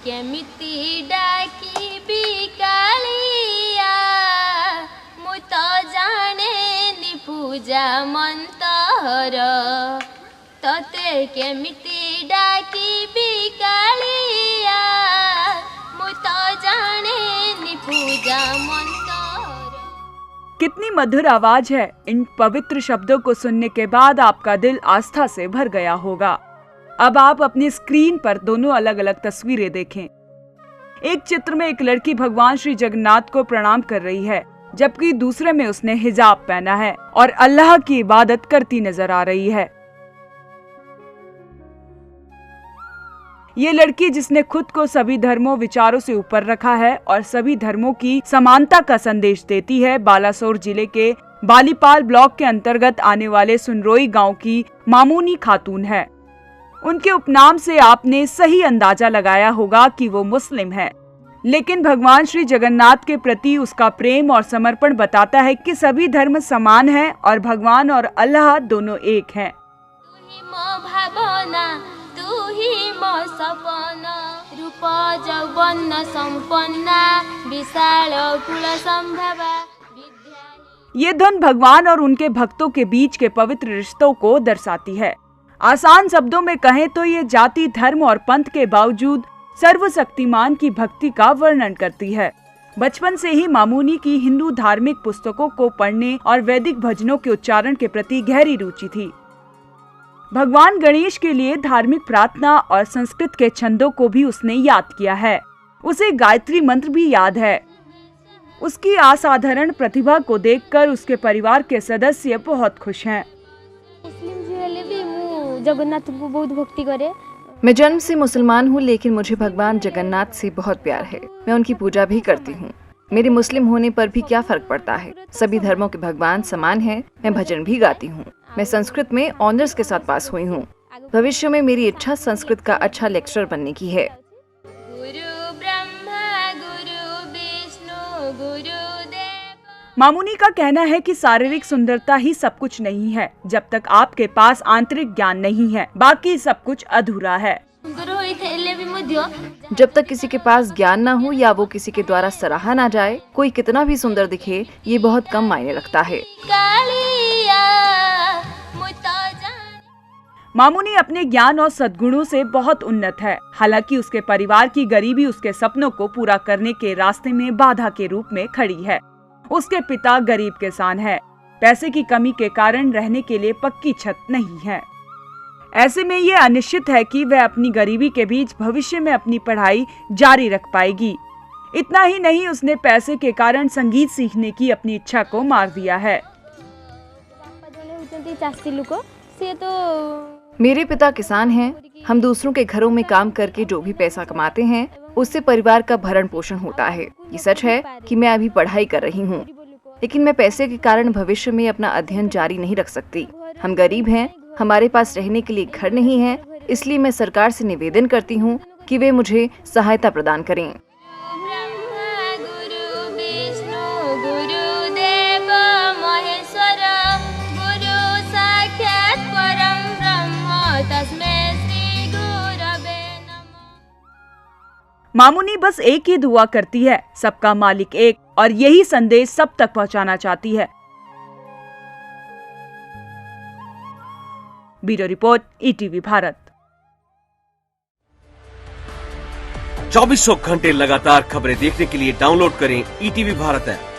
केमिति डाकिबी कालिया मु तो जाने पूजा मंतर तते केमिति डाकिबी कालिया मु तो जाने पूजा मंतर। कितनी मधुर आवाज है। इन पवित्र शब्दों को सुनने के बाद आपका दिल आस्था से भर गया होगा। अब आप अपनी स्क्रीन पर दोनों अलग अलग तस्वीरें देखें। एक चित्र में एक लड़की भगवान श्री जगन्नाथ को प्रणाम कर रही है, जबकि दूसरे में उसने हिजाब पहना है और अल्लाह की इबादत करती नजर आ रही है। ये लड़की जिसने खुद को सभी धर्मों विचारों से ऊपर रखा है और सभी धर्मों की समानता का संदेश देती है, बालासोर जिले के बालीपाल ब्लॉक के अंतर्गत आने वाले सुनरोई गांव की मामूनी खातून है। उनके उपनाम से आपने सही अंदाजा लगाया होगा कि वो मुस्लिम है, लेकिन भगवान श्री जगन्नाथ के प्रति उसका प्रेम और समर्पण बताता है कि सभी धर्म समान हैं और भगवान और अल्लाह दोनों एक हैं। तू ही मो भावना, तू ही मो सपना, रूप जौवन संपन्ना, विशाल कुल संभवा। ये धुन भगवान और उनके भक्तों के बीच के पवित्र रिश्तों को दर्शाती है। आसान शब्दों में कहें तो ये जाति, धर्म और पंथ के बावजूद सर्वशक्तिमान की भक्ति का वर्णन करती है। बचपन से ही मामूनी की हिंदू धार्मिक पुस्तकों को पढ़ने और वैदिक भजनों के उच्चारण के प्रति गहरी रुचि थी। भगवान गणेश के लिए धार्मिक प्रार्थना और संस्कृत के छंदों को भी उसने याद किया है। उसे गायत्री मंत्र भी याद है। उसकी असाधारण प्रतिभा को देखकर उसके परिवार के सदस्य बहुत खुश हैं। जगन्नाथ को बहुत भक्ति करे। मैं जन्म से मुसलमान हूँ, लेकिन मुझे भगवान जगन्नाथ से बहुत प्यार है। मैं उनकी पूजा भी करती हूँ। मेरे मुस्लिम होने पर भी क्या फर्क पड़ता है, सभी धर्मों के भगवान समान हैं। मैं भजन भी गाती हूँ। मैं संस्कृत में ऑनर्स के साथ पास हुई हूँ। भविष्य में मेरी इच्छा संस्कृत का अच्छा लेक्चरर बनने की है। मामूनी का कहना है कि शारीरिक सुंदरता ही सब कुछ नहीं है। जब तक आपके पास आंतरिक ज्ञान नहीं है, बाकी सब कुछ अधूरा है। जब तक किसी के पास ज्ञान ना हो या वो किसी के द्वारा सराहा ना जाए, कोई कितना भी सुंदर दिखे, ये बहुत कम मायने रखता है। मामूनी अपने ज्ञान और सद्गुणों से बहुत उन्नत है। हालांकि उसके परिवार की गरीबी उसके सपनों को पूरा करने के रास्ते में बाधा के रूप में खड़ी है। उसके पिता गरीब किसान है। पैसे की कमी के कारण रहने के लिए पक्की छत नहीं है। ऐसे में ये अनिश्चित है कि वह अपनी गरीबी के बीच भविष्य में अपनी पढ़ाई जारी रख पाएगी। इतना ही नहीं, उसने पैसे के कारण संगीत सीखने की अपनी इच्छा को मार दिया है। मेरे पिता किसान हैं। हम दूसरों के घरों में काम करके जो भी पैसा कमाते हैं, उससे परिवार का भरण पोषण होता है। ये सच है कि मैं अभी पढ़ाई कर रही हूँ, लेकिन मैं पैसे के कारण भविष्य में अपना अध्ययन जारी नहीं रख सकती। हम गरीब हैं, हमारे पास रहने के लिए घर नहीं है, इसलिए मैं सरकार से निवेदन करती हूँ कि वे मुझे सहायता प्रदान करें। मामूनी बस एक ही दुआ करती है, सबका मालिक एक, और यही संदेश सब तक पहुंचाना चाहती है। Bureau report, ETV Bharat. 24 घंटे लगातार खबरें देखने के लिए डाउनलोड करें ईटीवी भारत ऐप।